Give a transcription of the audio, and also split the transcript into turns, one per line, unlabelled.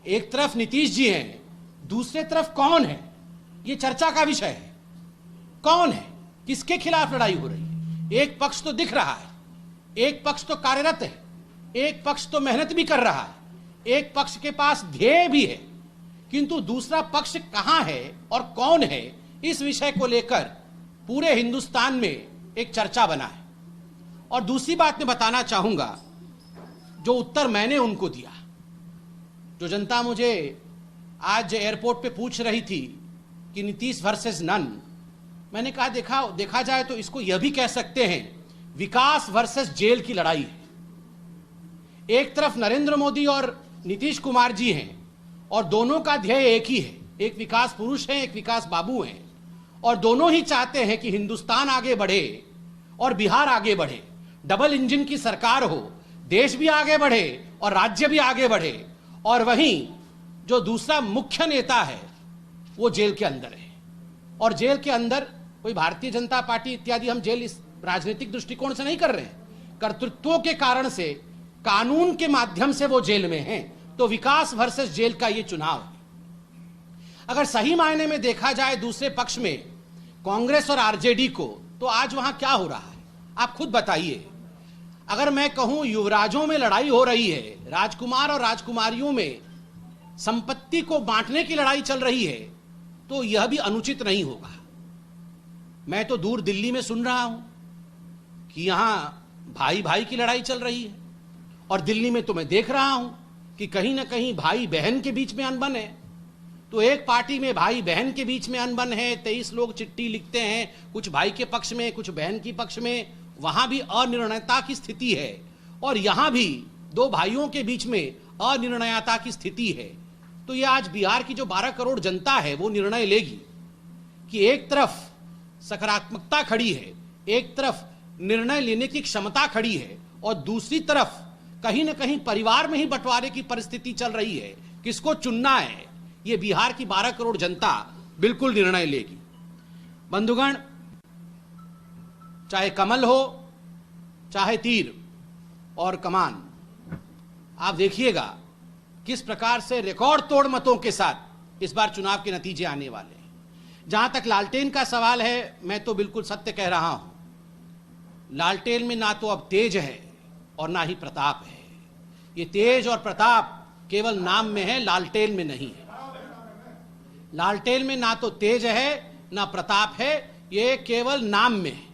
एक तरफ नीतीश जी हैं, दूसरे तरफ कौन है, ये चर्चा का विषय है। कौन है, किसके खिलाफ लड़ाई हो रही है? एक पक्ष तो दिख रहा है, एक पक्ष तो कार्यरत है, एक पक्ष तो मेहनत भी कर रहा है, एक पक्ष के पास ध्येय भी है, किंतु दूसरा पक्ष कहां है और कौन है, इस विषय को लेकर पूरे हिंदुस्तान में एक चर्चा बना है। और दूसरी बात मैं बताना चाहूंगा, जो उत्तर मैंने उनको दिया, जो जनता मुझे आज एयरपोर्ट पे पूछ रही थी कि नीतीश वर्सेस नन, मैंने कहा देखा जाए तो इसको यह भी कह सकते हैं विकास वर्सेस जेल की लड़ाई है। एक तरफ नरेंद्र मोदी और नीतीश कुमार जी हैं और दोनों का ध्येय एक ही है, एक विकास पुरुष हैं, एक विकास बाबू हैं, और दोनों ही चाहते हैं कि हिंदुस्तान आगे बढ़े और बिहार आगे बढ़े, डबल इंजन की सरकार हो, देश भी आगे बढ़े और राज्य भी आगे बढ़े। और वहीं जो दूसरा मुख्य नेता है वो जेल के अंदर है, और जेल के अंदर कोई भारतीय जनता पार्टी इत्यादि, हम जेल इस राजनीतिक दृष्टिकोण से नहीं कर रहे हैं, कर्तृत्वों के कारण से, कानून के माध्यम से वो जेल में हैं। तो विकास वर्सेस जेल का ये चुनाव है। अगर सही मायने में देखा जाए दूसरे पक्ष में कांग्रेस और आरजेडी को, तो आज वहां क्या हो रहा है आप खुद बताइए। अगर मैं कहूं युवराजों में लड़ाई हो रही है, राजकुमार और राजकुमारियों में संपत्ति को बांटने की लड़ाई चल रही है, तो यह भी अनुचित नहीं होगा। मैं तो दूर दिल्ली में सुन रहा हूं कि यहां भाई भाई की लड़ाई चल रही है, और दिल्ली में तो मैं देख रहा हूं कि कहीं ना कहीं भाई बहन के बीच में अनबन है। तो एक पार्टी में भाई बहन के बीच में अनबन है, 23 लोग चिट्ठी लिखते हैं, कुछ भाई के पक्ष में, कुछ बहन के पक्ष में, वहां भी अनिर्णयता की स्थिति है, और यहां भी दो भाइयों के बीच में अनिर्णयता की स्थिति है। तो यह आज बिहार की जो 12 करोड़ जनता है वो निर्णय लेगी कि एक तरफ सकारात्मकता खड़ी है, एक तरफ निर्णय लेने की क्षमता खड़ी है, और दूसरी तरफ कहीं ना कहीं परिवार में ही बंटवारे की परिस्थिति चल रही है। किसको चुनना है, ये बिहार की 12 करोड़ जनता बिल्कुल निर्णय लेगी। बंधुगण, चाहे कमल हो, चाहे तीर और कमान, आप देखिएगा किस प्रकार से रिकॉर्ड तोड़ मतों के साथ इस बार चुनाव के नतीजे आने वाले हैं। जहां तक लालटेन का सवाल है, मैं तो बिल्कुल सत्य कह रहा हूं। लालटेन में ना तो अब तेज है और ना ही प्रताप है। ये तेज और प्रताप केवल नाम में है, लालटेन में नहीं है। लालटेन में ना तो तेज है ना प्रताप है, ये केवल नाम में है।